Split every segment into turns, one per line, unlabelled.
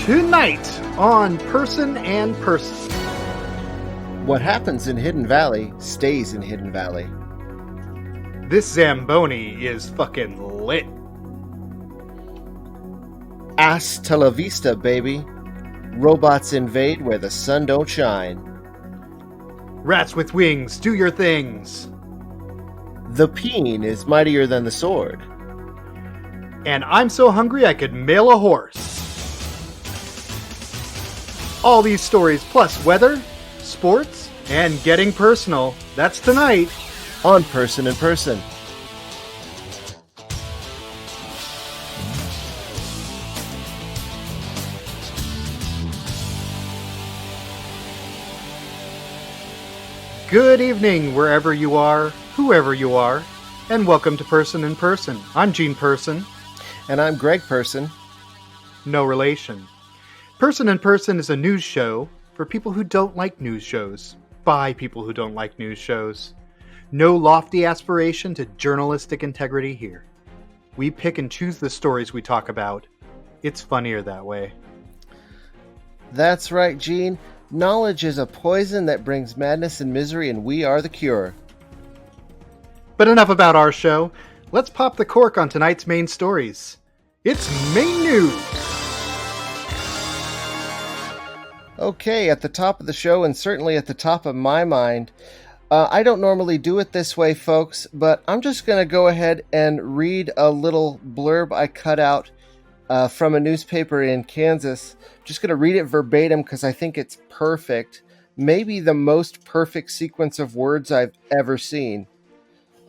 Tonight on Person and Person.
What happens in Hidden Valley stays in Hidden Valley.
This Zamboni is fucking lit.
Hasta la vista, baby. Robots invade where the sun don't shine.
Rats with wings, do your things.
The Peen is mightier than the sword.
And I'm so hungry I could mail a horse. All these stories plus weather, sports, and getting personal. That's tonight
on Person and Person.
Good evening, wherever you are, whoever you are, and welcome to Person and Person. I'm Gene Person.
And I'm Greg Person.
No relation. Person and Person is a news show for people who don't like news shows, by people who don't like news shows. No lofty aspiration to journalistic integrity here. We pick and choose the stories we talk about. It's funnier that way.
That's right, Gene. Knowledge is a poison that brings madness and misery, and we are the cure.
But enough about our show. Let's pop the cork on tonight's main stories. It's main news!
Okay, at the top of the show, and certainly at the top of my mind, I don't normally do it this way, folks, but I'm just going to go ahead and read a little blurb I cut out from a newspaper in Kansas. Just going to read it verbatim because I think it's perfect. Maybe the most perfect sequence of words I've ever seen.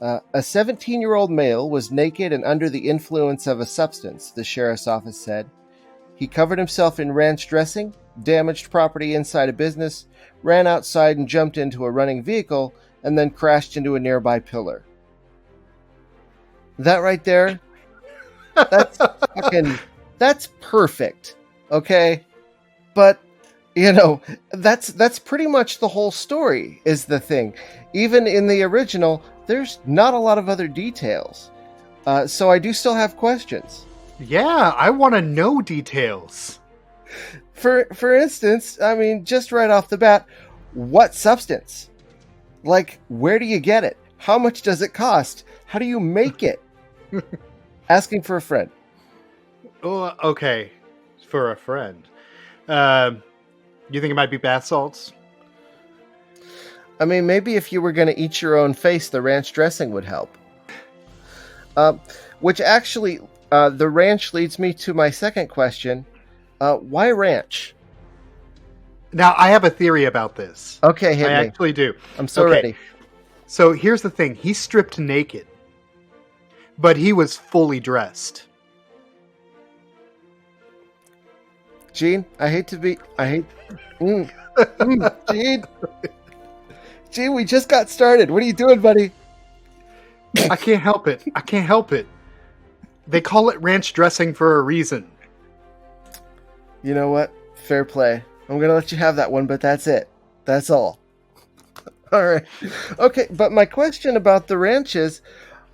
A 17-year-old male was naked and under the influence of a substance, the sheriff's office said. He covered himself in ranch dressing, damaged property inside a business, ran outside and jumped into a running vehicle, and then crashed into a nearby pillar. That right there, that's perfect, okay? But, that's pretty much the whole story, is the thing. Even in the original, there's not a lot of other details. So I do still have questions.
Yeah, I want to know details.
For instance, I mean, just right off the bat, what substance? Like, where do you get it? How much does it cost? How do you make it? Asking for a friend.
Oh, okay. For a friend. You think it might be bath salts?
I mean, maybe if you were going to eat your own face, the ranch dressing would help. Which actually, the ranch leads me to my second question. Why ranch?
Now, I have a theory about this.
Okay, hit me.
I actually do.
I'm so ready.
So here's the thing. He stripped naked, but he was fully dressed.
Gene, Gene, we just got started. What are you doing, buddy?
I can't help it. They call it ranch dressing for a reason.
You know what? Fair play. I'm going to let you have that one, but that's it. That's all. All right. Okay, but my question about the ranch is,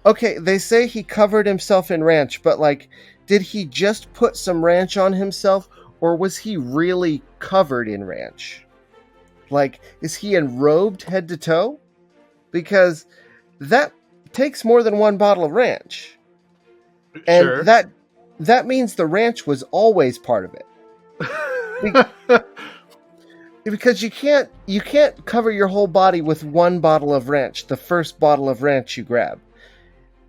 okay, they say he covered himself in ranch, but did he just put some ranch on himself, or was he really covered in ranch? Is he enrobed head to toe? Because that takes more than one bottle of ranch. And
sure.
that means the ranch was always part of it. Because you can't cover your whole body with one bottle of ranch, the first bottle of ranch you grab.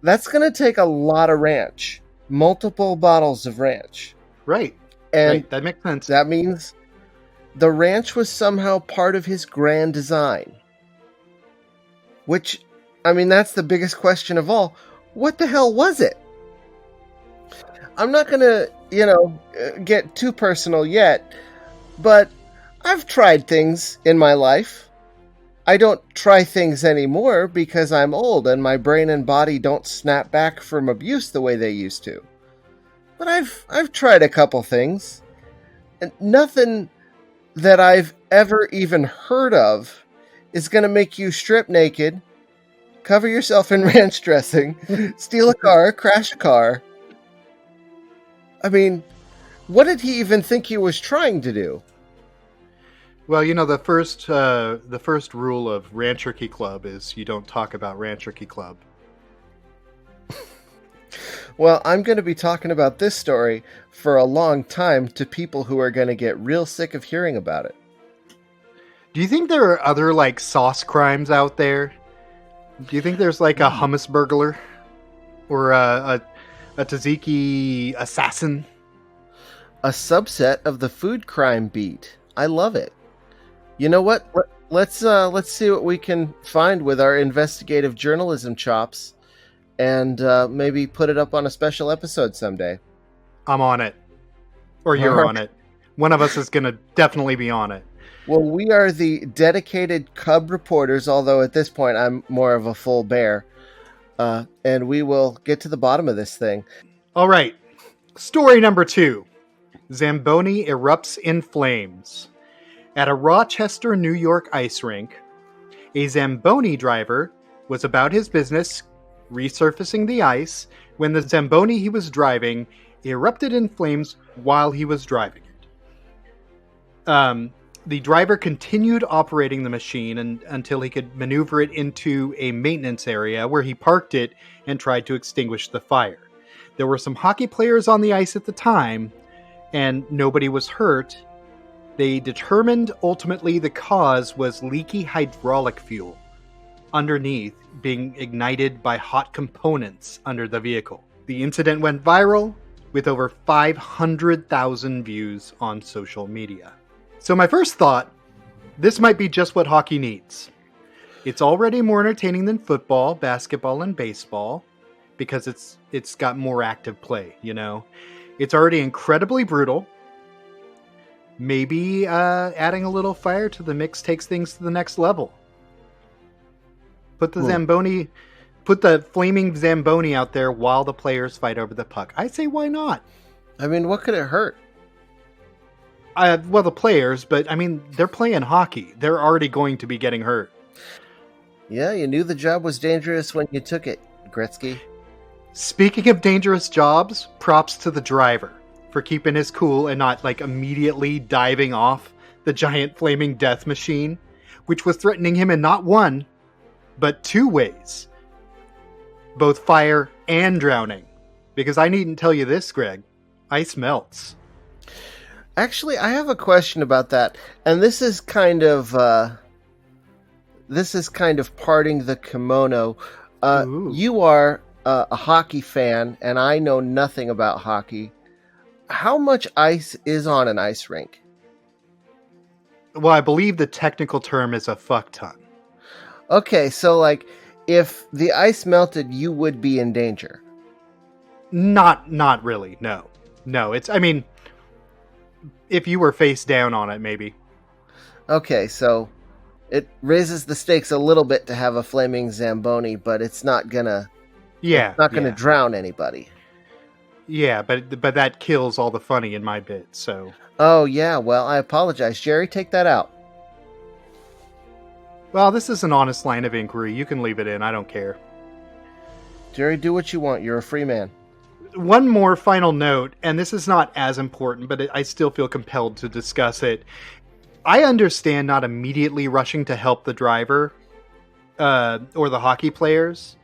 That's going to take a lot of ranch, multiple bottles of ranch.
Right.
And
right. That makes sense.
That means the ranch was somehow part of his grand design. Which, I mean, that's the biggest question of all. What the hell was it? I'm not going to, get too personal yet, but I've tried things in my life. I don't try things anymore because I'm old and my brain and body don't snap back from abuse the way they used to. But I've tried a couple things, and nothing that I've ever even heard of is going to make you strip naked, cover yourself in ranch dressing, steal a car, crash a car. I mean, What did he even think he was trying to do?
Well, you know, the first rule of Rancherkey Club is you don't talk about Rancherkey Club.
Well, I'm going to be talking about this story for a long time to people who are going to get real sick of hearing about it.
Do you think there are other, like, sauce crimes out there? Do you think there's, like, a hummus burglar? Or a tzatziki assassin?
A subset of the food crime beat. I love it. You know what? Let's see what we can find with our investigative journalism chops, and maybe put it up on a special episode someday.
I'm on it. Or you're on it. One of us is going to definitely be on it.
Well, we are the dedicated cub reporters, although at this point I'm more of a full bear. And we will get to the bottom of this thing.
All right. Story number 2. Zamboni erupts in flames. At a Rochester, New York ice rink, a Zamboni driver was about his business resurfacing the ice when the Zamboni he was driving erupted in flames while he was driving it. The driver continued operating the machine until he could maneuver it into a maintenance area where he parked it and tried to extinguish the fire. There were some hockey players on the ice at the time, and nobody was hurt. They determined ultimately the cause was leaky hydraulic fuel underneath being ignited by hot components under the vehicle. The incident went viral with over 500,000 views on social media. So my first thought, this might be just what hockey needs. It's already more entertaining than football, basketball, and baseball because it's got more active play, you know. It's already incredibly brutal. Maybe adding a little fire to the mix takes things to the next level. Put the flaming Zamboni out there while the players fight over the puck. I say, why not?
I mean, what could it hurt?
Well, the players, but I mean, they're playing hockey. They're already going to be getting hurt.
Yeah, you knew the job was dangerous when you took it, Gretzky.
Speaking of dangerous jobs, props to the driver for keeping his cool and not, like, immediately diving off the giant flaming death machine, which was threatening him in not one, but 2 ways. Both fire and drowning. Because I needn't tell you this, Greg. Ice melts.
Actually, I have a question about that, and this is kind of parting the kimono. You are a hockey fan, and I know nothing about hockey. How much ice is on an ice rink?
Well, I believe the technical term is a fuck ton.
Okay, so like, if the ice melted, you would be in danger.
Not really. No. I mean, if you were face down on it, maybe.
Okay, so it raises the stakes a little bit to have a flaming Zamboni, but it's not gonna drown anybody.
Yeah, but that kills all the funny in my bit, so.
Oh yeah, well, I apologize. Jerry, take that out.
Well, this is an honest line of inquiry. You can leave it in. I don't care.
Jerry, do what you want. You're a free man.
One more final note, and this is not as important, but I still feel compelled to discuss it. I understand not immediately rushing to help the driver or the hockey players,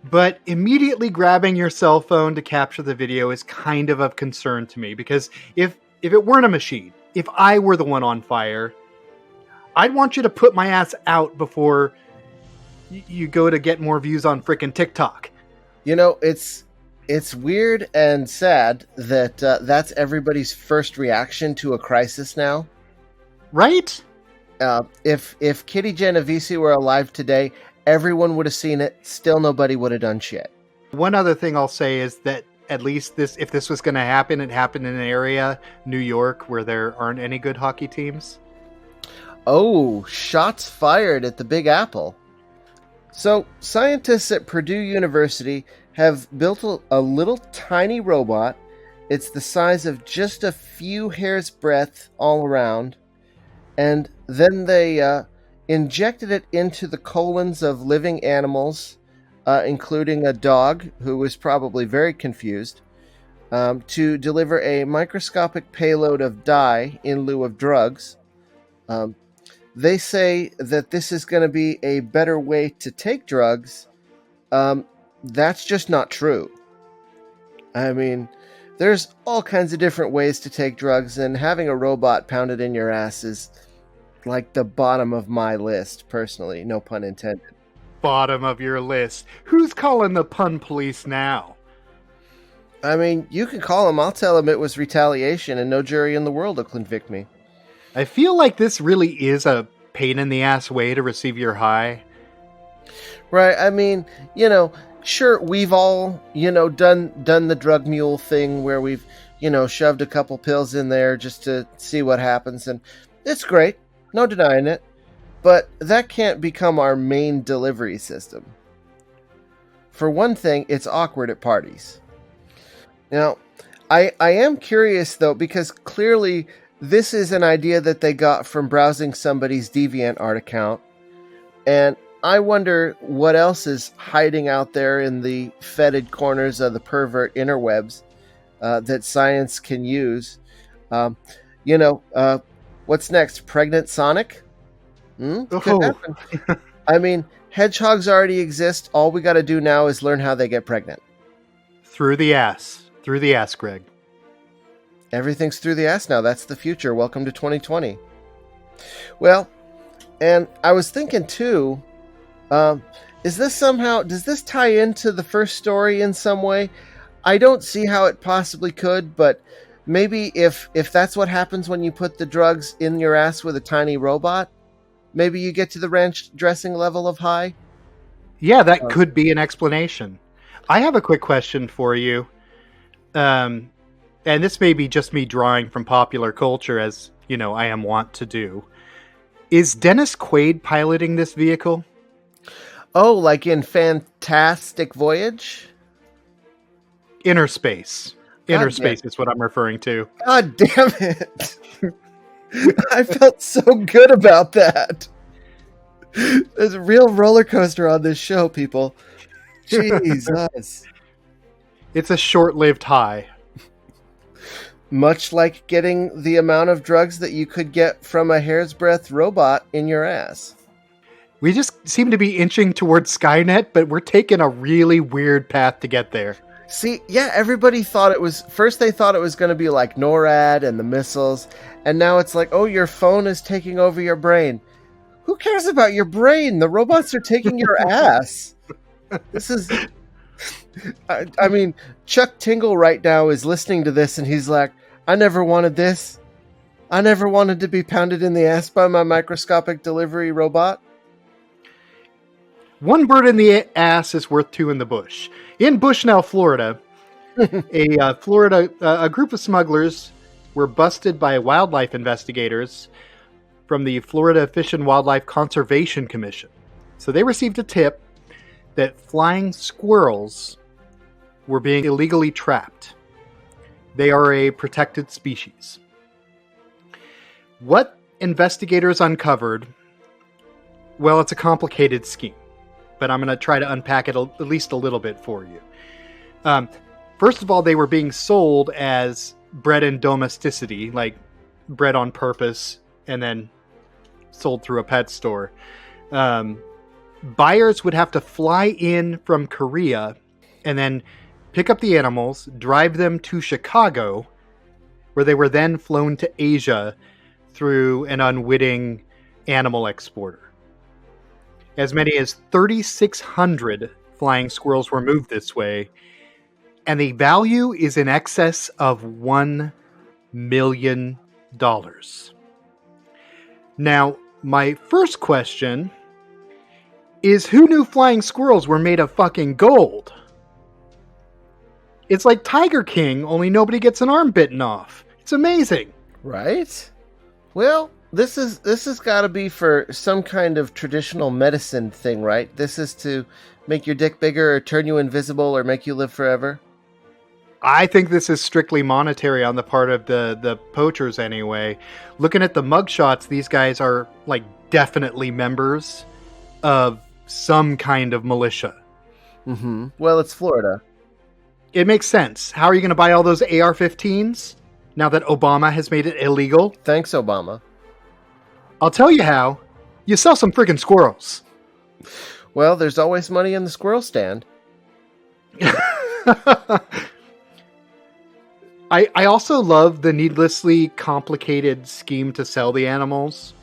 but immediately grabbing your cell phone to capture the video is kind of concern to me, because if it weren't a machine, if I were the one on fire, I'd want you to put my ass out before you go to get more views on frickin' TikTok.
You know, it's weird and sad that that's everybody's first reaction to a crisis now.
Right?
If Kitty Genovese were alive today, everyone would have seen it. Still nobody would have done shit.
One other thing I'll say is that at least if this was going to happen, it happened in an area, New York, where there aren't any good hockey teams.
Oh, shots fired at the Big Apple. So, scientists at Purdue University have built a little tiny robot. It's the size of just a few hairs' breadth all around. And then they injected it into the colons of living animals, including a dog who was probably very confused. to deliver a microscopic payload of dye in lieu of drugs. They say that this is going to be a better way to take drugs. That's just not true. I mean, there's all kinds of different ways to take drugs, and having a robot pounded in your ass is like the bottom of my list, personally. No pun intended.
Bottom of your list. Who's calling the pun police now?
I mean, you can call him. I'll tell him it was retaliation, and no jury in the world will convict me.
I feel like this really is a pain in the ass way to receive your high.
Right. I mean, sure, we've all, done the drug mule thing where we've, shoved a couple pills in there just to see what happens. And it's great. No denying it. But that can't become our main delivery system. For one thing, it's awkward at parties. Now, I am curious, though, because clearly this is an idea that they got from browsing somebody's DeviantArt account. And I wonder what else is hiding out there in the fetid corners of the pervert interwebs that science can use. What's next? Pregnant Sonic? Could happen. I mean, hedgehogs already exist. All we got to do now is learn how they get pregnant.
Through the ass. Through the ass, Greg.
Everything's through the ass now. That's the future. Welcome to 2020. Well, and I was thinking too, does this tie into the first story in some way? I don't see how it possibly could, but maybe if that's what happens when you put the drugs in your ass with a tiny robot, maybe you get to the ranch dressing level of high?
Yeah, that could be an explanation. I have a quick question for you. And this may be just me drawing from popular culture, as, I am wont to do. Is Dennis Quaid piloting this vehicle?
Oh, like in Fantastic Voyage?
Inner Space. Inner Space is what I'm referring to.
God damn it. I felt so good about that. There's a real roller coaster on this show, people. Jesus.
It's a short-lived high.
Much like getting the amount of drugs that you could get from a hair's breadth robot in your ass.
We just seem to be inching towards Skynet, but we're taking a really weird path to get there.
See, yeah, everybody thought it was... First they thought it was going to be like NORAD and the missiles, and now it's like, oh, your phone is taking over your brain. Who cares about your brain? The robots are taking your ass. This is... I mean, Chuck Tingle right now is listening to this, and he's like, I never wanted this. I never wanted to be pounded in the ass by my microscopic delivery robot.
One bird in the ass is worth two in the bush. In Bushnell, Florida, a group of smugglers were busted by wildlife investigators from the Florida Fish and Wildlife Conservation Commission. So they received a tip that flying squirrels were being illegally trapped. They are a protected species. What investigators uncovered, well, it's a complicated scheme, but I'm going to try to unpack it at least a little bit for you. First of all, they were being sold as bred in domesticity, like bred on purpose and then sold through a pet store. Buyers would have to fly in from Korea and then pick up the animals, drive them to Chicago, where they were then flown to Asia through an unwitting animal exporter. As many as 3,600 flying squirrels were moved this way, and the value is in excess of $1 million. Now, my first question is, who knew flying squirrels were made of fucking gold? It's like Tiger King, only nobody gets an arm bitten off. It's amazing.
Right? Well, this has got to be for some kind of traditional medicine thing, right? This is to make your dick bigger or turn you invisible or make you live forever?
I think this is strictly monetary on the part of the poachers anyway. Looking at the mugshots, these guys are like definitely members of some kind of militia.
Mm-hmm. Well, it's Florida.
It makes sense. How are you going to buy all those AR-15s now that Obama has made it illegal?
Thanks, Obama.
I'll tell you how. You sell some friggin' squirrels.
Well, there's always money in the squirrel stand.
I also love the needlessly complicated scheme to sell the animals.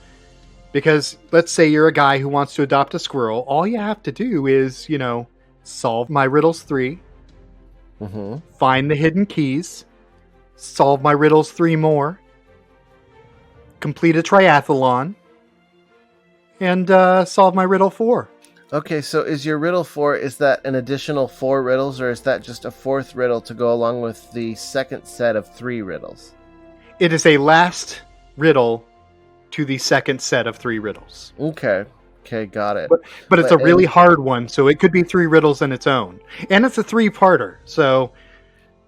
Because let's say you're a guy who wants to adopt a squirrel. All you have to do is, solve my riddles 3.
Mm-hmm.
Find the hidden keys. Solve my riddles 3 more. Complete a triathlon. And solve my riddle 4.
Okay, so is your riddle 4, is that an additional 4 riddles, or is that just a 4th riddle to go along with the second set of 3 riddles?
It is a last riddle to the second set of 3 riddles.
Okay, got it.
But it's a really hard one, so it could be 3 riddles in its own. And it's a 3-parter, so,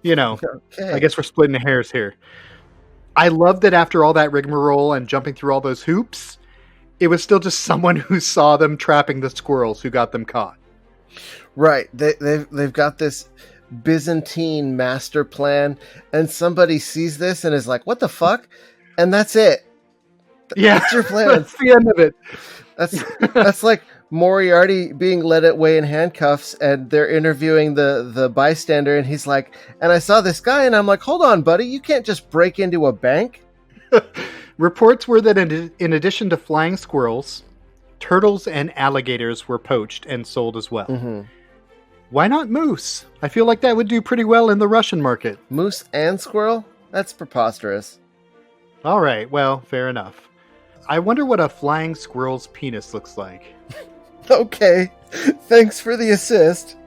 Okay.
I guess we're splitting the hairs here. I love that after all that rigmarole and jumping through all those hoops, it was still just someone who saw them trapping the squirrels who got them caught.
Right. They've got this Byzantine master plan, and somebody sees this and is like, what the fuck? And that's it.
Yeah,
that's your plan.
That's the end of it.
That's like Moriarty being led away in handcuffs, and they're interviewing the bystander, and he's like, and I saw this guy, and I'm like, hold on, buddy, you can't just break into a bank.
Reports were that in addition to flying squirrels, turtles and alligators were poached and sold as well.
Mm-hmm.
Why not moose? I feel like that would do pretty well in the Russian market.
Moose and squirrel? That's preposterous.
All right, well, fair enough. I wonder what a flying squirrel's penis looks like.
Okay, thanks for the assist.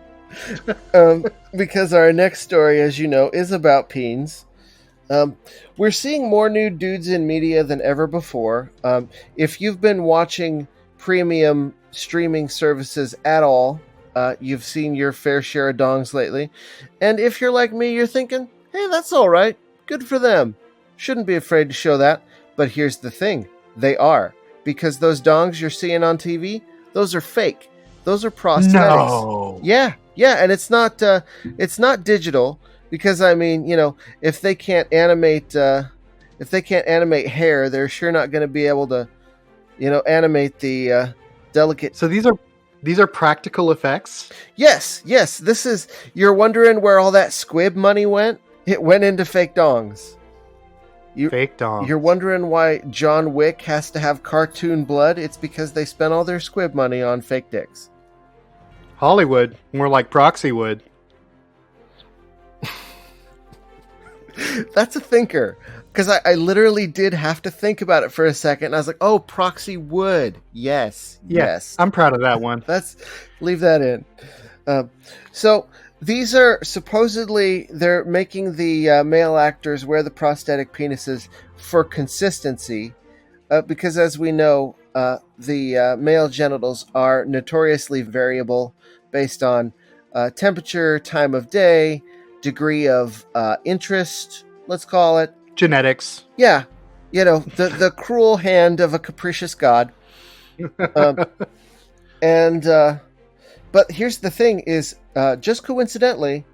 Because our next story, as you know, is about peens. We're seeing more new dudes in media than ever before. If you've been watching premium streaming services at all, you've seen your fair share of dongs lately. And if you're like me, you're thinking, hey, that's all right. Good for them. Shouldn't be afraid to show that. But here's the thing. They are. Because those dongs you're seeing on TV, those are fake. Those are prosthetics.
No.
Yeah. And it's not digital. Because I mean, if they can't animate hair, they're sure not going to be able to, animate the delicate.
So these are practical effects?
Yes. This is. You're wondering where all that squib money went? It went into fake dongs.
Fake dongs.
You're wondering why John Wick has to have cartoon blood? It's because they spent all their squib money on fake dicks.
Hollywood, more like Proxywood.
That's a thinker. Because I literally did have to think about it for a second. And I was like, oh, proxy would. Yes.
I'm proud of that one.
Leave that in. So these are supposedly, they're making the male actors wear the prosthetic penises for consistency. Because as we know, the male genitals are notoriously variable based on temperature, time of day, degree of interest, let's call it.
Genetics.
Yeah. The cruel hand of a capricious god. But here's the thing is, just coincidentally,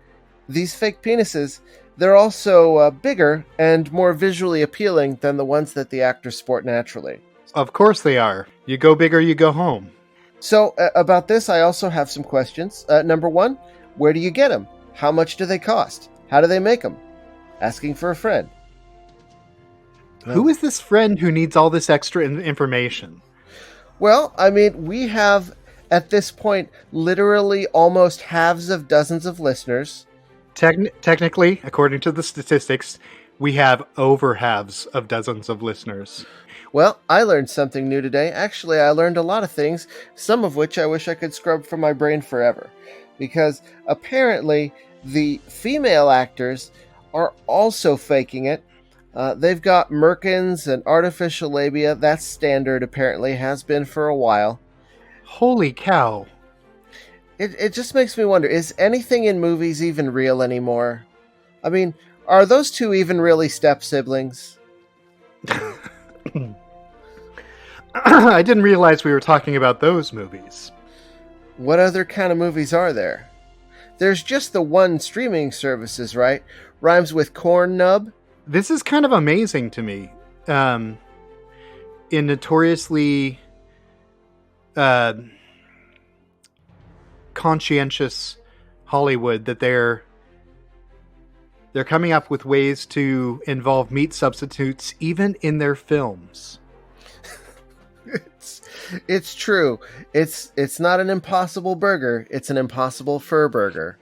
these fake penises, they're also bigger and more visually appealing than the ones that the actors sport naturally.
Of course they are. You go big or you go home.
So about this, I also have some questions. Number 1, where do you get them? How much do they cost? How do they make them? Asking for a friend.
Who is this friend who needs all this extra information?
Well, I mean, we have, at this point, literally almost halves of dozens of listeners.
Technically, according to the statistics, we have over halves of dozens of listeners.
Well, I learned something new today. Actually, I learned a lot of things, some of which I wish I could scrub from my brain forever. Because apparently the female actors are also faking it. They've got merkins and artificial labia. That's standard, apparently, has been for a while.
Holy cow.
It just makes me wonder, is anything in movies even real anymore? I mean, are those two even really step-siblings?
I didn't realize we were talking about those movies.
What other kind of movies are there? There's just the one streaming services, right? Rhymes with corn nub.
This is kind of amazing to me. In notoriously conscientious Hollywood, that they're coming up with ways to involve meat substitutes even in their films.
It's true. It's not an impossible burger. It's an impossible fur burger.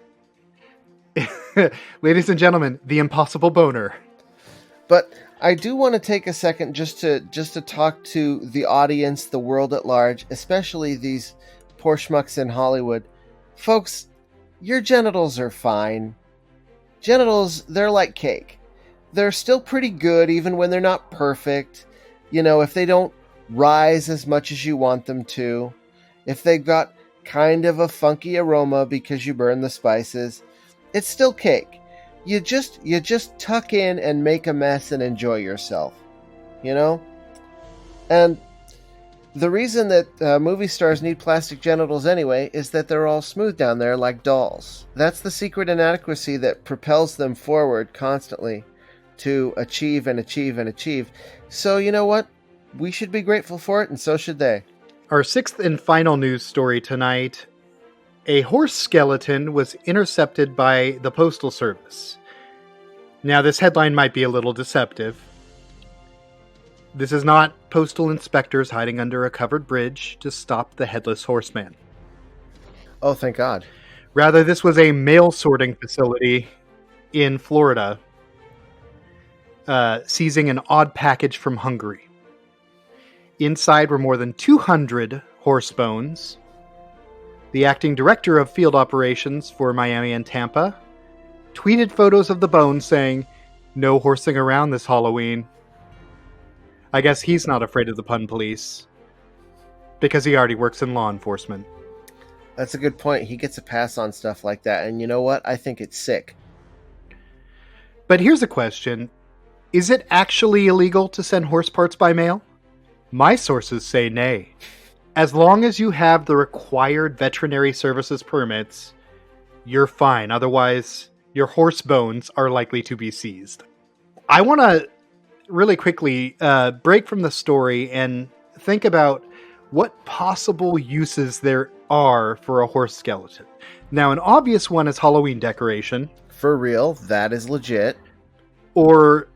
Ladies and gentlemen, the impossible boner.
But I do want to take a second just to talk to the audience, the world at large, especially these poor schmucks in Hollywood. Folks, your genitals are fine. Genitals, they're like cake. They're still pretty good even when they're not perfect. You know, if they don't rise as much as you want them to, if they've got kind of a funky aroma because you burn the spices, it's still cake. You just tuck in and make a mess and enjoy yourself, you know? And the reason that movie stars need plastic genitals anyway is that they're all smooth down there like dolls. That's the secret inadequacy that propels them forward constantly to achieve and achieve and achieve. So you know what? We should be grateful for it, and so should they.
Our sixth and final news story tonight. A horse skeleton was intercepted by the Postal Service. Now, this headline might be a little deceptive. This is not postal inspectors hiding under a covered bridge to stop the headless horseman.
Oh, thank God.
Rather, this was a mail sorting facility in Florida, seizing an odd package from Hungary. Inside were more than 200 horse bones. The acting director of field operations for Miami and Tampa tweeted photos of the bones saying, "No horsing around this Halloween." I guess he's not afraid of the pun police, because he already works in law enforcement.
That's a good point. He gets a pass on stuff like that, and you know what? I think it's sick.
But here's a question. Is it actually illegal to send horse parts by mail? My sources say nay. As long as you have the required veterinary services permits, you're fine. Otherwise, your horse bones are likely to be seized. I want to really quickly break from the story and think about what possible uses there are for a horse skeleton. Now, an obvious one is Halloween decoration.
For real, that is legit.
Or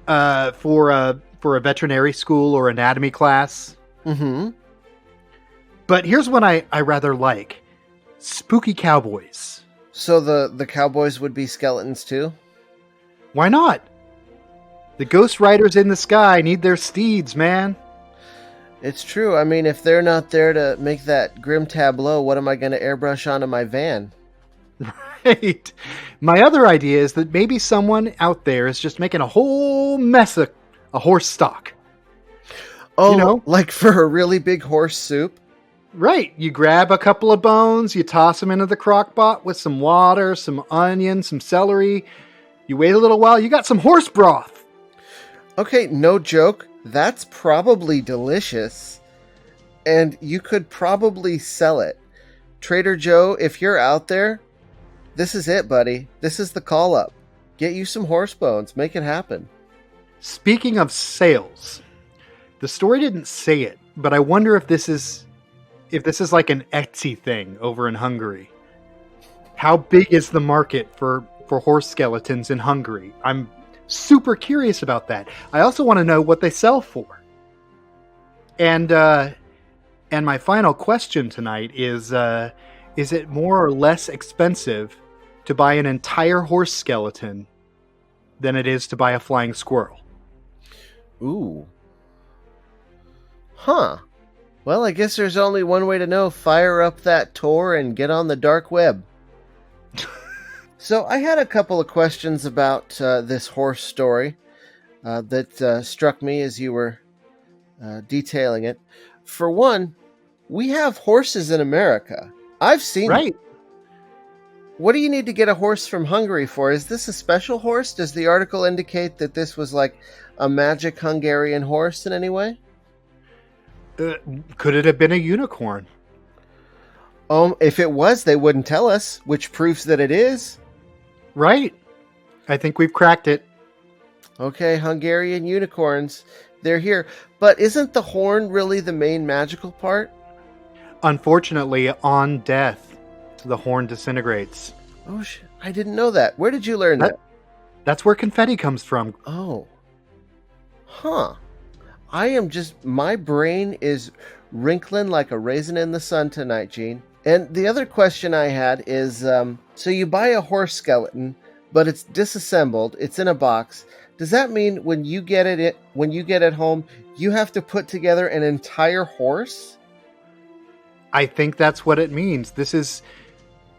for a veterinary school or anatomy class.
Mm-hmm.
But here's one I rather like. Spooky cowboys.
So the cowboys would be skeletons too?
Why not? The ghost riders in the sky need their steeds, man.
It's true. I mean, if they're not there to make that grim tableau, what am I going to airbrush onto my van?
Right. My other idea is that maybe someone out there is just making a whole mess of a horse stock.
Oh,
you know?
Like for a really big horse soup?
Right. You grab a couple of bones, you toss them into the crock pot with some water, some onion, some celery. You wait a little while, you got some horse broth.
Okay, no joke. That's probably delicious. And you could probably sell it. Trader Joe, if you're out there, this is it, buddy. This is the call up. Get you some horse bones. Make it happen.
Speaking of sales, the story didn't say it, but I wonder if this is like an Etsy thing over in Hungary. How big is the market for horse skeletons in Hungary? I'm super curious about that. I also want to know what they sell for. And my final question tonight is it more or less expensive to buy an entire horse skeleton than it is to buy a flying squirrel?
Ooh. Huh. Well, I guess there's only one way to know. Fire up that Tor and get on the dark web. So I had a couple of questions about this horse story that struck me as you were detailing it. For one, we have horses in America. I've seen them.
Right.
What do you need to get a horse from Hungary for? Is this a special horse? Does the article indicate that this was like a magic Hungarian horse in any way?
Could it have been a unicorn?
If it was, they wouldn't tell us, which proves that it is.
Right. I think we've cracked it.
Okay, Hungarian unicorns. They're here. But isn't the horn really the main magical part?
Unfortunately, on death, the horn disintegrates.
Oh, I didn't know that. Where did you learn that?
That's where confetti comes from.
Oh. Huh. My brain is wrinkling like a raisin in the sun tonight, Gene. And the other question I had is, so you buy a horse skeleton, but it's disassembled, it's in a box. Does that mean when you get it home, you have to put together an entire horse?
I think that's what it means. This is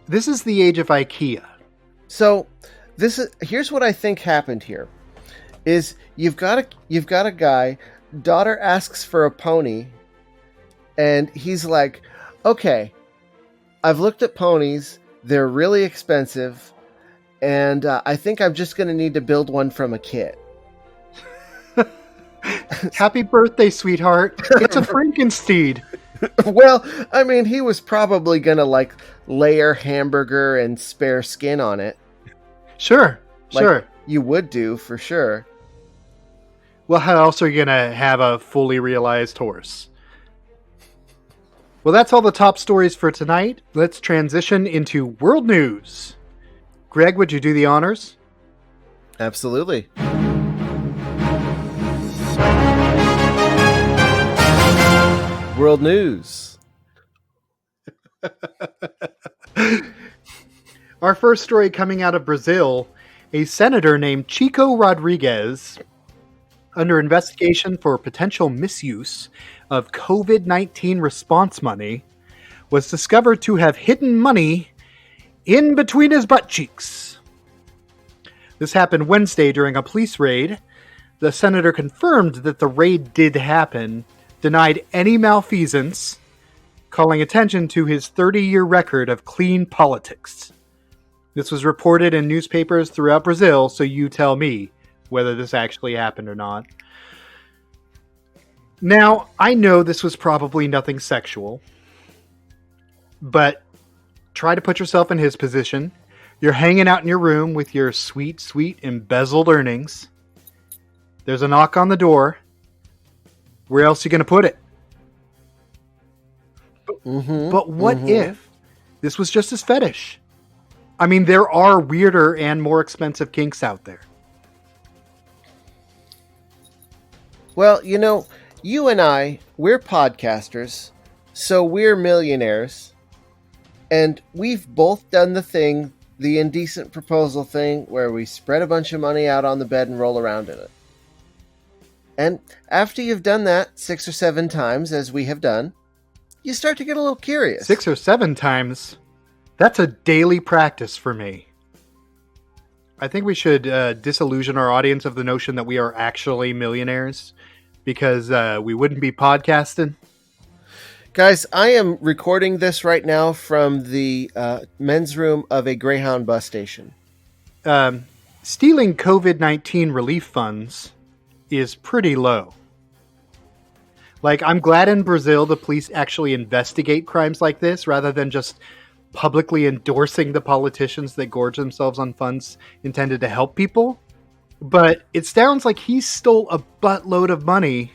the age of IKEA.
So, here's what I think happened here. Is you've got a guy, daughter asks for a pony, and he's like, "Okay, I've looked at ponies. They're really expensive, and I think I'm just going to need to build one from a kit."
Happy birthday, sweetheart. It's a Frankensteed.
Well, I mean, he was probably going to layer hamburger and spare skin on it.
Sure.
You would do, for sure.
Well, how else are you going to have a fully realized horse? Well, that's all the top stories for tonight. Let's transition into world news. Greg, would you do the honors?
Absolutely. World news.
Our first story coming out of Brazil, a senator named Chico Rodriguez, under investigation for potential misuse of COVID-19 response money, was discovered to have hidden money in between his butt cheeks. This happened Wednesday during a police raid. The senator confirmed that the raid did happen, denied any malfeasance, calling attention to his 30-year record of clean politics. This was reported in newspapers throughout Brazil, so you tell me whether this actually happened or not. Now, I know this was probably nothing sexual, but try to put yourself in his position. You're hanging out in your room with your sweet, sweet embezzled earnings. There's a knock on the door. Where else are you going to put it? But what if this was just his fetish? I mean, there are weirder and more expensive kinks out there.
Well, you and I, we're podcasters, so we're millionaires, and we've both done the indecent proposal thing, where we spread a bunch of money out on the bed and roll around in it. And after you've done that 6 or 7 times, as we have done, you start to get a little curious.
6 or 7 times? That's a daily practice for me. I think we should disillusion our audience of the notion that we are actually millionaires, because we wouldn't be podcasting.
Guys, I am recording this right now from the men's room of a Greyhound bus station.
Stealing COVID-19 relief funds is pretty low. I'm glad in Brazil the police actually investigate crimes like this rather than just publicly endorsing the politicians that gorge themselves on funds intended to help people. But it sounds like he stole a buttload of money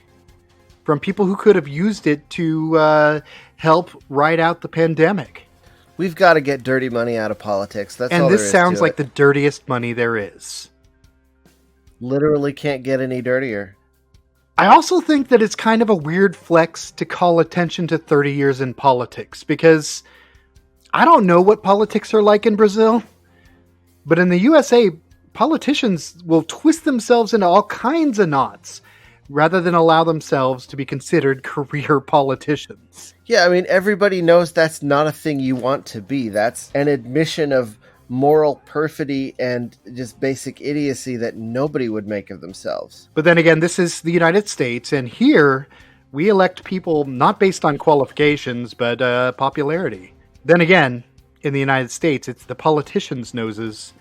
from people who could have used it to help ride out the pandemic.
We've got to get dirty money out of politics. That's all
and
there
this
is
sounds
to
like
it.
the dirtiest money there is.
Literally can't get any dirtier.
I also think that it's kind of a weird flex to call attention to 30 years in politics, because I don't know what politics are like in Brazil, but in the USA, politicians will twist themselves into all kinds of knots rather than allow themselves to be considered career politicians.
Yeah, I mean, everybody knows that's not a thing you want to be. That's an admission of moral perfidy and just basic idiocy that nobody would make of themselves.
But then again, this is the United States, and here we elect people not based on qualifications, but popularity. Then again, in the United States, it's the politicians' noses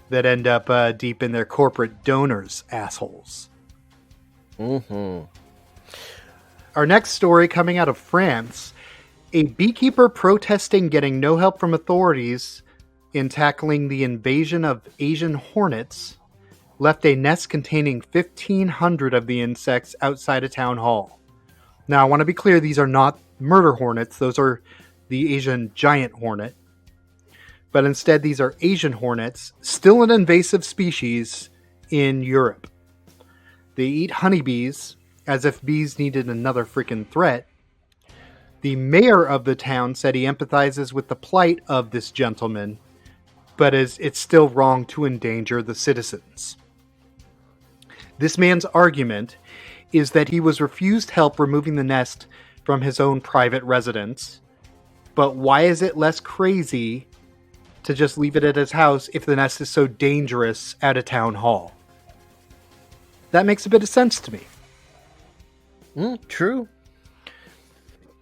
that end up deep in their corporate donors' assholes.
Mm-hmm.
Our next story coming out of France, A beekeeper protesting getting no help from authorities in tackling the invasion of Asian hornets left a nest containing 1,500 of the insects outside a town hall. Now, I want to be clear, these are not murder hornets. Those are the Asian giant hornet. But instead, these are Asian hornets, still an invasive species in Europe. They eat honeybees, as if bees needed another freaking threat. The mayor of the town said he empathizes with the plight of this gentleman, but it's still wrong to endanger the citizens. This man's argument is that he was refused help removing the nest from his own private residence. But why is it less crazy to just leave it at his house if the nest is so dangerous at a town hall? That makes a bit of sense to me.
True.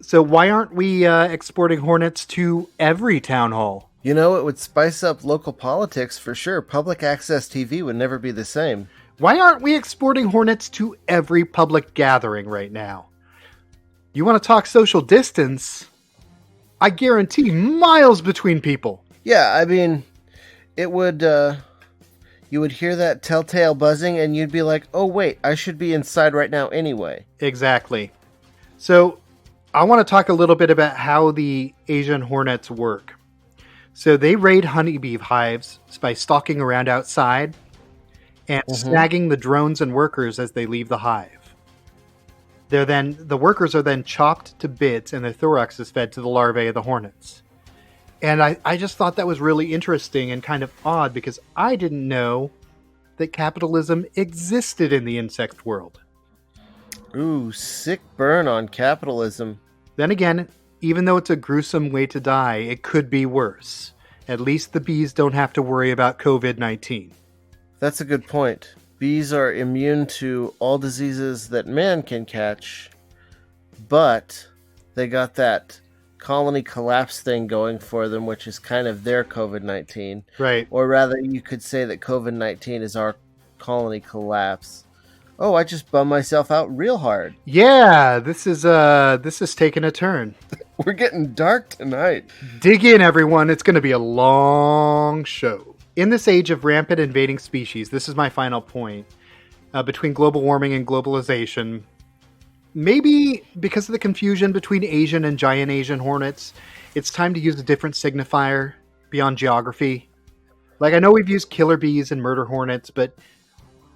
So why aren't we exporting hornets to every town hall?
You know, it would spice up local politics for sure. Public access TV would never be the same.
Why aren't we exporting hornets to every public gathering right now? You want to talk social distance? I guarantee miles between people.
Yeah, I mean, it would, you would hear that telltale buzzing and you'd be like, oh wait, I should be inside right now anyway.
Exactly. So, I want to talk a little bit about how the Asian hornets work. So they raid honeybee hives by stalking around outside and snagging the drones and workers as they leave the hive. The workers are then chopped to bits and their thorax is fed to the larvae of the hornets. And I just thought that was really interesting and kind of odd because I didn't know that capitalism existed in the insect world.
Ooh, sick burn on capitalism.
Then again, even though it's a gruesome way to die, it could be worse. At least the bees don't have to worry about COVID-19.
That's a good point. Bees are immune to all diseases that man can catch, but they got that colony collapse thing going for them, which is kind of their COVID-19.
Right.
Or rather, you could say that COVID-19 is our colony collapse. Oh, I just bummed myself out real hard.
Yeah, this is taking a turn.
We're getting dark tonight.
Dig in, everyone. It's going to be a long show. In this age of rampant invading species, this is my final point, between global warming and globalization, maybe because of the confusion between Asian and giant Asian hornets, it's time to use a different signifier beyond geography. Like, I know we've used killer bees and murder hornets, but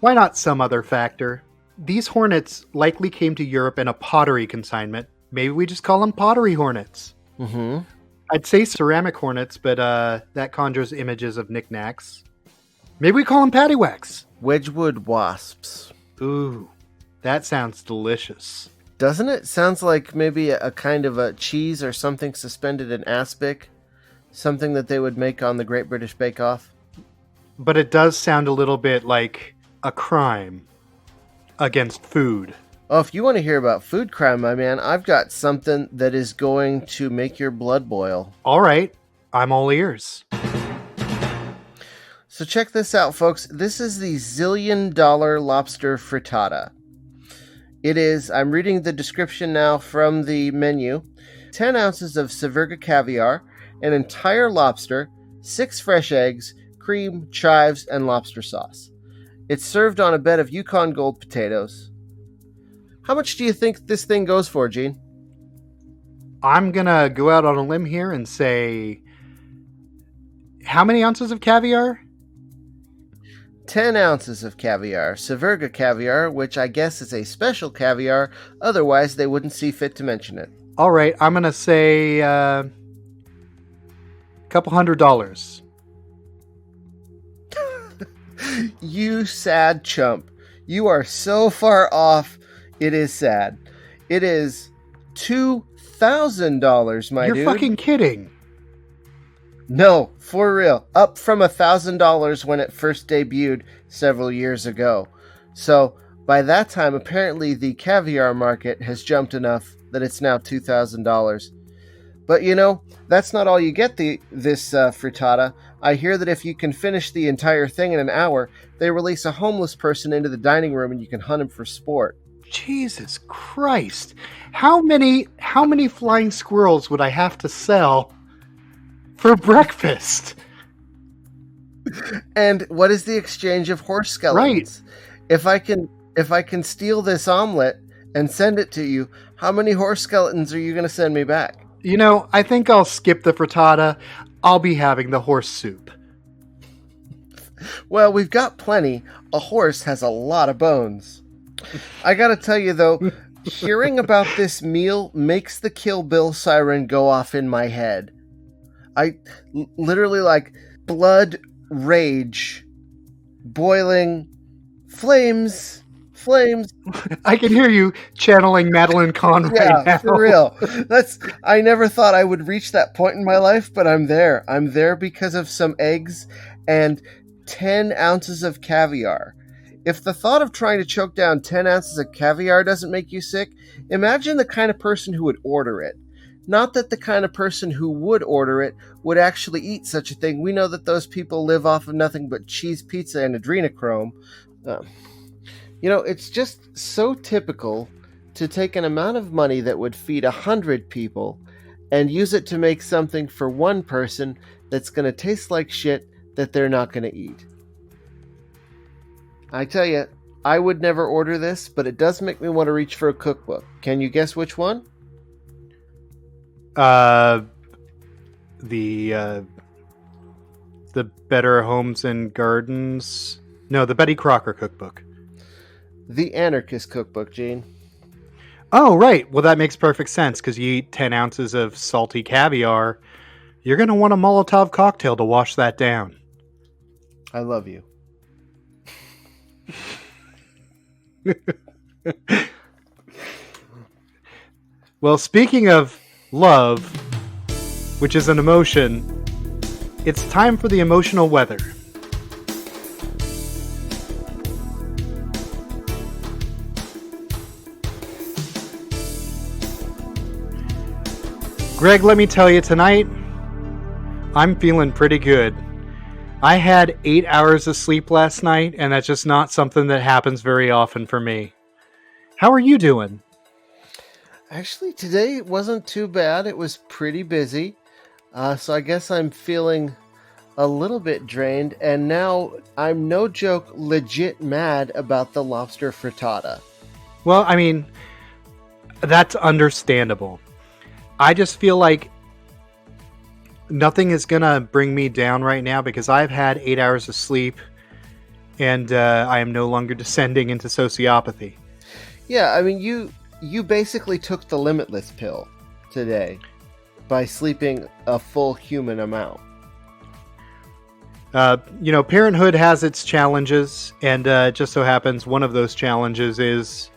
why not some other factor? These hornets likely came to Europe in a pottery consignment. Maybe we just call them pottery hornets.
Mm-hmm.
I'd say ceramic hornets, but that conjures images of knickknacks. Maybe we call them paddywhacks.
Wedgwood wasps.
Ooh, that sounds delicious.
Doesn't it? Sounds like maybe a kind of a cheese or something suspended in aspic. Something that they would make on the Great British Bake Off.
But it does sound a little bit like a crime against food.
Oh, if you want to hear about food crime, my man, I've got something that is going to make your blood boil.
All right, I'm all ears.
So check this out, folks. This is the $Zillion lobster frittata. It is, I'm reading the description now from the menu, 10 ounces of Sevurga caviar, an entire lobster, 6 fresh eggs, cream, chives, and lobster sauce. It's served on a bed of Yukon Gold potatoes. How much do you think this thing goes for, Gene?
I'm going to go out on a limb here and say, how many ounces of caviar?
10 ounces of caviar. Sevurga caviar, which I guess is a special caviar, otherwise they wouldn't see fit to mention it.
All right, I'm going to say a couple $100.
You sad chump. You are so far off, it is sad. It is $2,000, my dude.
You're fucking kidding.
No, for real. Up from $1,000 when it first debuted several years ago. So, by that time, apparently the caviar market has jumped enough that it's now $2,000. But you know, that's not all you get this frittata. I hear that if you can finish the entire thing in an hour, they release a homeless person into the dining room and you can hunt him for sport.
Jesus Christ. How many flying squirrels would I have to sell for breakfast?
And what is the exchange of horse skeletons? If I can steal this omelet and send it to you, how many horse skeletons are you going to send me back?
You know, I think I'll skip the frittata. I'll be having the horse soup.
Well, we've got plenty. A horse has a lot of bones. I gotta tell you, though, hearing about this meal makes the Kill Bill siren go off in my head. I literally like blood, rage, boiling, flames.
I can hear you channeling Madeline Kahn right now.
For real. I never thought I would reach that point in my life, but I'm there. I'm there because of some eggs and 10 ounces of caviar. If the thought of trying to choke down 10 ounces of caviar doesn't make you sick, imagine the kind of person who would order it. Not that the kind of person who would order it would actually eat such a thing. We know that those people live off of nothing but cheese pizza and adrenochrome. It's just so typical to take an amount of money that would feed 100 people and use it to make something for one person that's going to taste like shit that they're not going to eat. I tell you, I would never order this, but it does make me want to reach for a cookbook. Can you guess which one?
The Better Homes and Gardens. No, the Betty Crocker cookbook.
The Anarchist cookbook, Gene.
Oh, right. Well, that makes perfect sense because you eat 10 ounces of salty caviar. You're going to want a Molotov cocktail to wash that down.
I love you.
Well, speaking of love, which is an emotion, it's time for the emotional weather. Greg, let me tell you, tonight, I'm feeling pretty good. I had 8 hours of sleep last night, and that's just not something that happens very often for me. How are you doing?
Actually, today wasn't too bad. It was pretty busy. So I guess I'm feeling a little bit drained, and now I'm no joke legit mad about the lobster frittata.
Well, I mean, that's understandable. I just feel like nothing is going to bring me down right now because I've had 8 hours of sleep and I am no longer descending into sociopathy.
Yeah, I mean, you basically took the limitless pill today by sleeping a full human amount.
Parenthood has its challenges, and it just so happens one of those challenges is,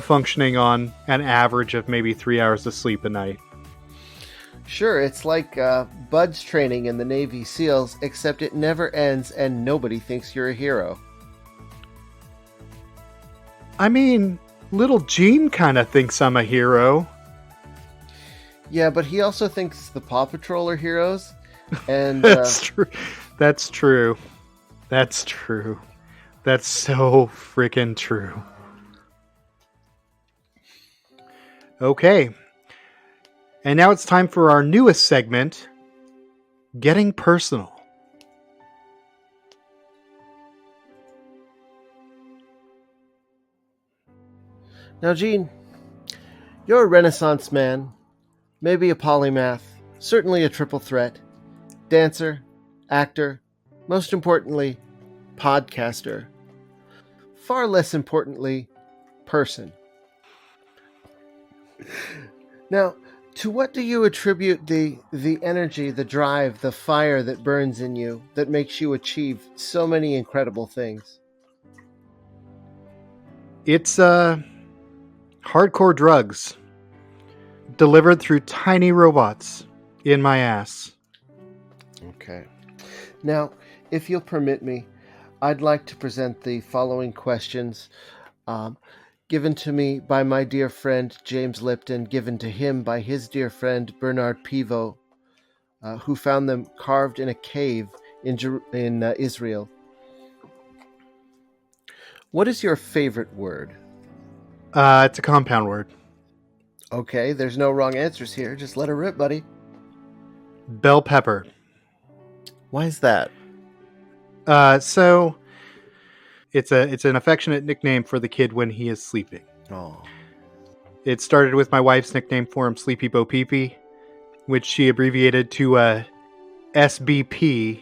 functioning on an average of maybe 3 hours of sleep a night.
Sure, it's like Bud's training in the Navy SEALs, except it never ends and nobody thinks you're a hero.
I mean, little Gene kind of thinks I'm a hero.
Yeah, but he also thinks the Paw Patrol are heroes. And
That's true. That's true. That's true. That's so freaking true. Okay. And now it's time for our newest segment, Getting Personal.
Now, Gene, you're a Renaissance man, maybe a polymath, certainly a triple threat, dancer, actor, most importantly, podcaster. Far less importantly, person. Now, to what do you attribute the energy, the drive, the fire that burns in you that makes you achieve so many incredible things?
It's hardcore drugs delivered through tiny robots in my ass.
Okay. Now, if you'll permit me, I'd like to present the following questions given to me by my dear friend James Lipton, given to him by his dear friend Bernard Pivot, who found them carved in a cave in Israel. What is your favorite word?
It's a compound word.
Okay, there's no wrong answers here. Just let her rip, buddy.
Bell pepper.
Why is that?
So it's an affectionate nickname for the kid when he is sleeping.
Oh.
It started with my wife's nickname for him, Sleepy Bo Peepee, which she abbreviated to SBP,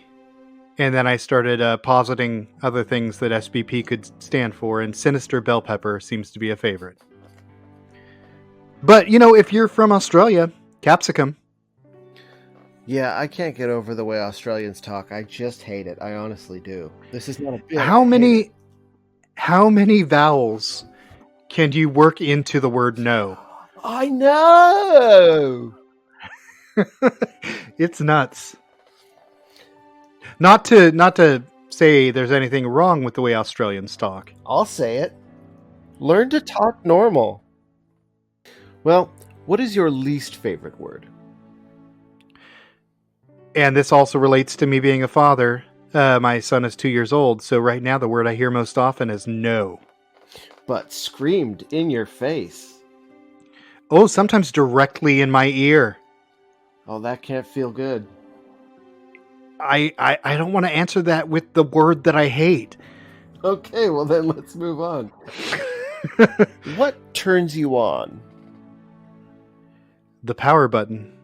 and then I started positing other things that SBP could stand for, and Sinister Bell Pepper seems to be a favorite. But, if you're from Australia, capsicum.
Yeah, I can't get over the way Australians talk. I just hate it. I honestly do. This is not a bit.
How many vowels can you work into the word no?
I know!
It's nuts. Not to say there's anything wrong with the way Australians talk.
I'll say it. Learn to talk normal. Well, what is your least favorite word?
And this also relates to me being a father. My son is 2 years old, so right now the word I hear most often is no.
But screamed in your face.
Oh, sometimes directly in my ear.
Oh, that can't feel good.
I don't want to answer that with the word that I hate.
Okay, well then let's move on. What turns you on?
The power button.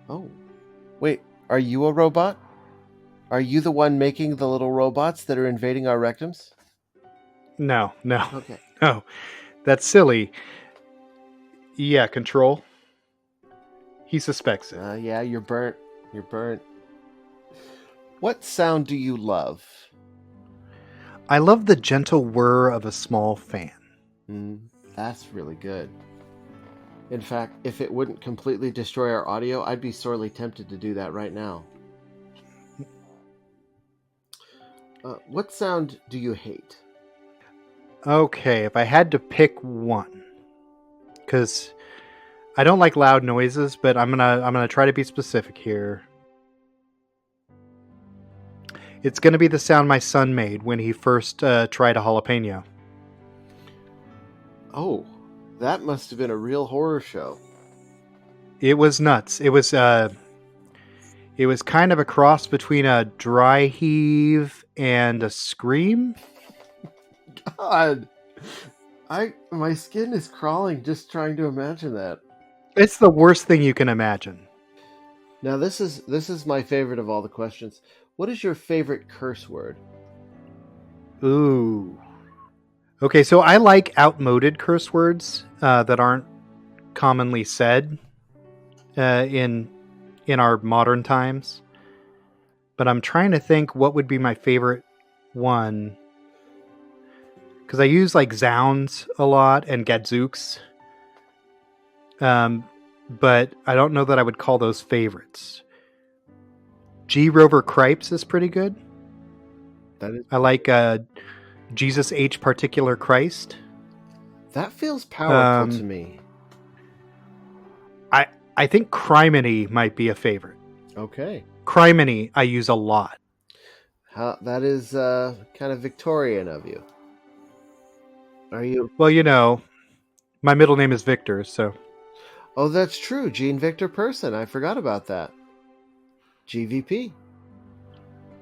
Oh. Wait, are you a robot? Are you the one making the little robots that are invading our rectums?
No.
Okay.
No. That's silly. Yeah, control. He suspects it.
Yeah, you're burnt. You're burnt. What sound do you love?
I love the gentle whir of a small fan.
That's really good. In fact, if it wouldn't completely destroy our audio, I'd be sorely tempted to do that right now. What sound do you hate?
Okay, if I had to pick one, because I don't like loud noises, but I'm gonna try to be specific here. It's gonna be the sound my son made when he first tried a jalapeno.
Oh, that must have been a real horror show.
It was nuts. It was kind of a cross between a dry heave and a scream.
God, my skin is crawling just trying to imagine that.
It's the worst thing you can imagine.
Now this is my favorite of all the questions. What is your favorite curse word?
Ooh. Okay, so I like outmoded curse words that aren't commonly said in our modern times. But I'm trying to think what would be my favorite one. Because I use like zounds a lot and gadzooks. But I don't know that I would call those favorites. G. Rover Cripes is pretty good. I like Jesus H. Particular Christ.
That feels powerful to me.
I think Criminy might be a favorite.
Okay.
Criminy I use a lot.
That is kind of Victorian of you. Are you?
Well, my middle name is Victor, so.
Oh, that's true. Jean Victor Person. I forgot about that. GVP.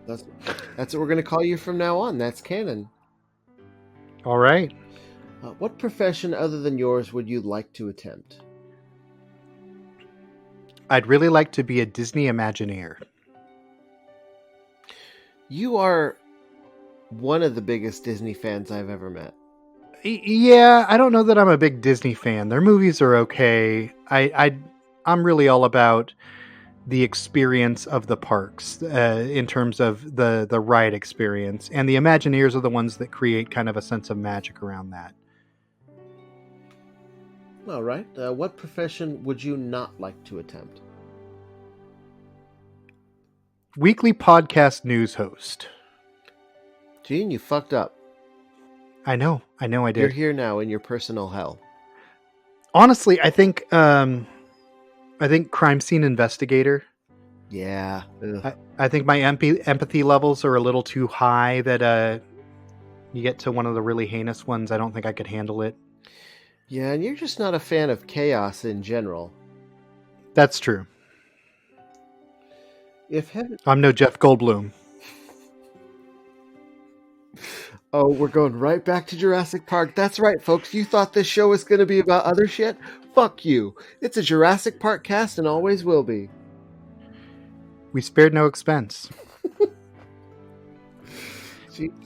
That's what we're going to call you from now on. That's canon.
All right.
What profession other than yours would you like to attempt?
I'd really like to be a Disney Imagineer.
You are one of the biggest Disney fans I've ever met.
Yeah, I don't know that I'm a big Disney fan. Their movies are okay. I'm really all about the experience of the parks in terms of the ride experience. And the Imagineers are the ones that create kind of a sense of magic around that.
All right. What profession would you not like to attempt?
Weekly podcast news host.
Gene, you fucked up.
I know I did.
You're here now in your personal hell.
Honestly, I think crime scene investigator.
Yeah.
I think my empathy levels are a little too high that you get to one of the really heinous ones, I don't think I could handle it.
Yeah, and you're just not a fan of chaos in general.
That's true.
If heaven...
I'm no Jeff Goldblum.
Oh, we're going right back to Jurassic Park. That's right, folks. You thought this show was going to be about other shit? Fuck you. It's a Jurassic Park cast and always will be.
We spared no expense.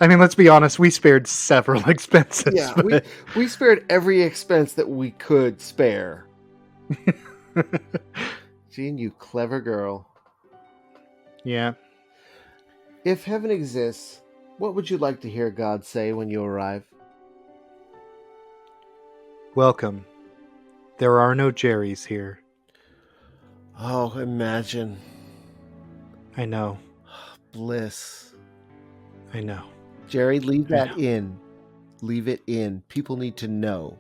I mean, let's be honest, we spared several expenses.
Yeah, we spared every expense that we could spare. Jean, you clever girl.
Yeah.
If heaven exists, what would you like to hear God say when you arrive?
Welcome. There are no Jerrys here.
Oh, imagine.
I know.
Bliss.
I know.
Jerry, leave that in. Leave it in. People need to know.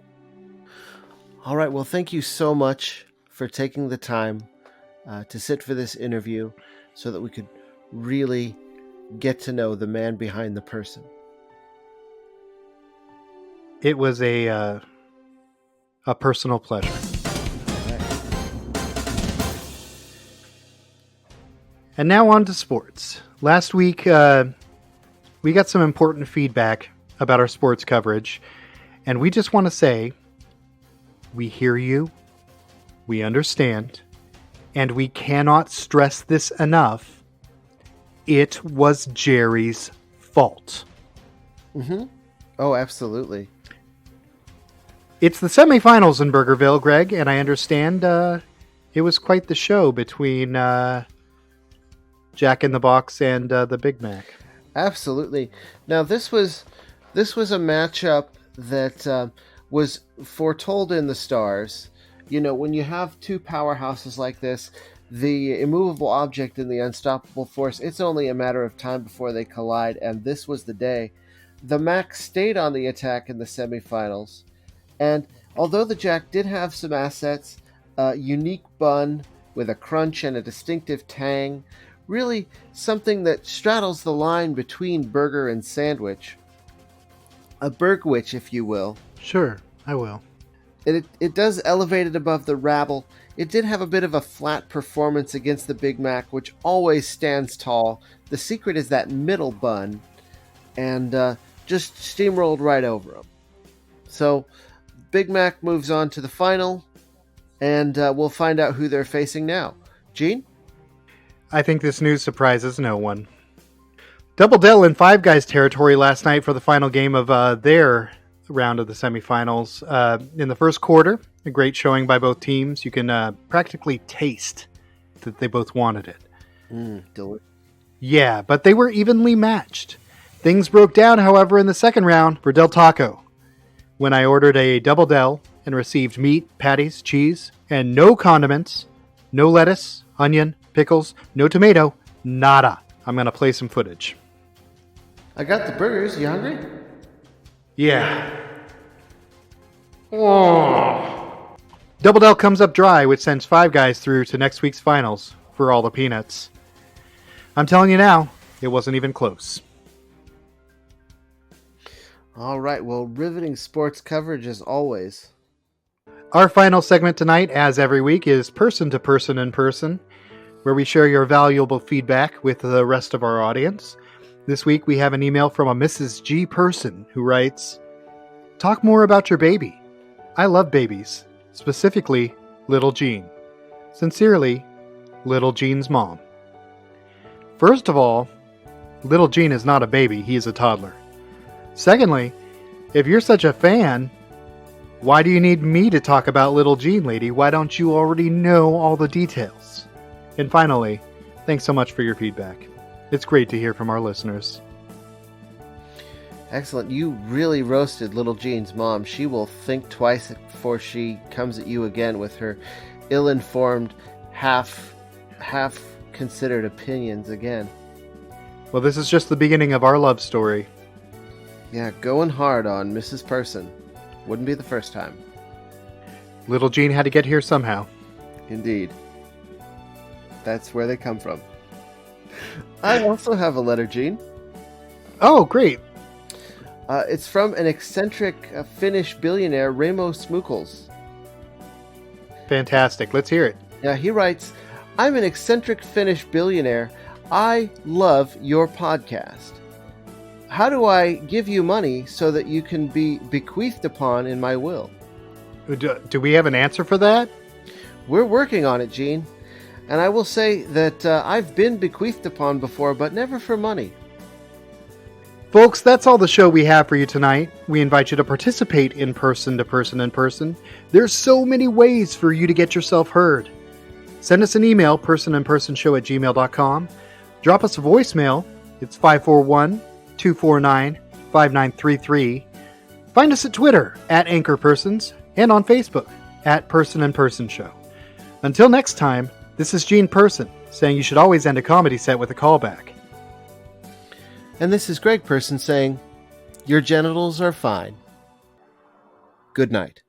All right. Well, thank you so much for taking the time to sit for this interview so that we could really get to know the man behind the person.
It was a personal pleasure.
All right.
And now on to sports. Last week, we got some important feedback about our sports coverage, and we just want to say, we hear you, we understand, and we cannot stress this enough. It was Jerry's fault.
Mm-hmm. Oh, absolutely.
It's the semifinals in Burgerville, Greg, and I understand it was quite the show between Jack in the Box and the Big Mac.
Absolutely. Now, this was a matchup that was foretold in the stars. You know, when you have two powerhouses like this, the immovable object and the unstoppable force, it's only a matter of time before they collide, and this was the day. The Mac stayed on the attack in the semifinals, and although the Jack did have some assets, a unique bun with a crunch and a distinctive tang, really something that straddles the line between burger and sandwich. A burgwich, if you will.
Sure, I will.
It does elevate it above the rabble. It did have a bit of a flat performance against the Big Mac, which always stands tall. The secret is that middle bun, and just steamrolled right over him. So, Big Mac moves on to the final, and we'll find out who they're facing now. Gene?
I think this news surprises no one. Double Dell in Five Guys territory last night for the final game of their round of the semifinals. In the first quarter, a great showing by both teams. You can practically taste that they both wanted it.
Delicious.
Yeah, but they were evenly matched. Things broke down, however, in the second round for Del Taco, when I ordered a Double Del and received meat, patties, cheese, and no condiments, no lettuce, onion, pickles, no tomato, nada. I'm going to play some footage.
I got the burgers. You hungry?
Yeah. Oh. Double Del comes up dry, which sends Five Guys through to next week's finals for all the peanuts. I'm telling you now, it wasn't even close.
All right. Well, riveting sports coverage as always.
Our final segment tonight, as every week, is Person to Person in Person, where we share your valuable feedback with the rest of our audience. This week we have an email from a Mrs. G. Person who writes, "Talk more about your baby. I love babies, specifically Little Jean. Sincerely, Little Jean's mom." First of all, Little Jean is not a baby, he is a toddler. Secondly, if you're such a fan, why do you need me to talk about Little Jean, lady? Why don't you already know all the details? And finally, thanks so much for your feedback. It's great to hear from our listeners.
Excellent. You really roasted Little Jean's mom. She will think twice before she comes at you again with her ill-informed, half-considered opinions again.
Well, this is just the beginning of our love story.
Yeah, going hard on Mrs. Person. Wouldn't be the first time.
Little Jean had to get here somehow.
Indeed. That's where they come from. I also have a letter, Gene.
Oh, great.
It's from an eccentric Finnish billionaire, Remo Smukels.
Fantastic. Let's hear it.
Yeah, he writes, I'm an eccentric Finnish billionaire. I love your podcast. How do I give you money so that you can be bequeathed upon in my will?
Do we have an answer for that?
We're working on it, Gene. And I will say that I've been bequeathed upon before, but never for money.
Folks, that's all the show we have for you tonight. We invite you to participate in person to person in person. There's so many ways for you to get yourself heard. Send us an email, personinpersonshow@gmail.com. Drop us a voicemail. It's 541-249-5933. Find us at Twitter, @AnchorPersons, and on Facebook, @PersonInPersonShow. Until next time, this is Gene Person, saying you should always end a comedy set with a callback.
And this is Greg Person saying, your genitals are fine. Good night.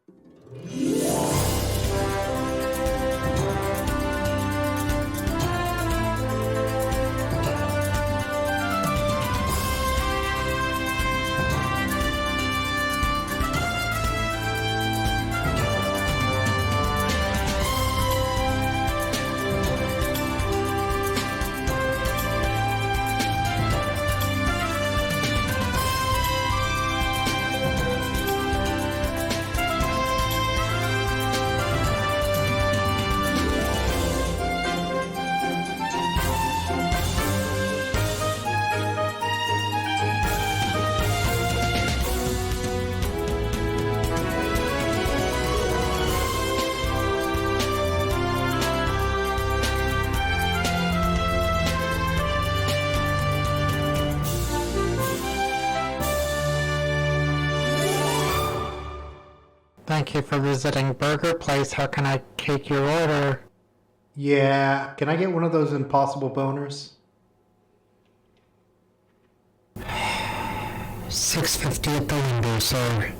Thank you for visiting Burger Place. How can I take your order?
Yeah, can I get one of those impossible boners?
$6.50 at the window, sir.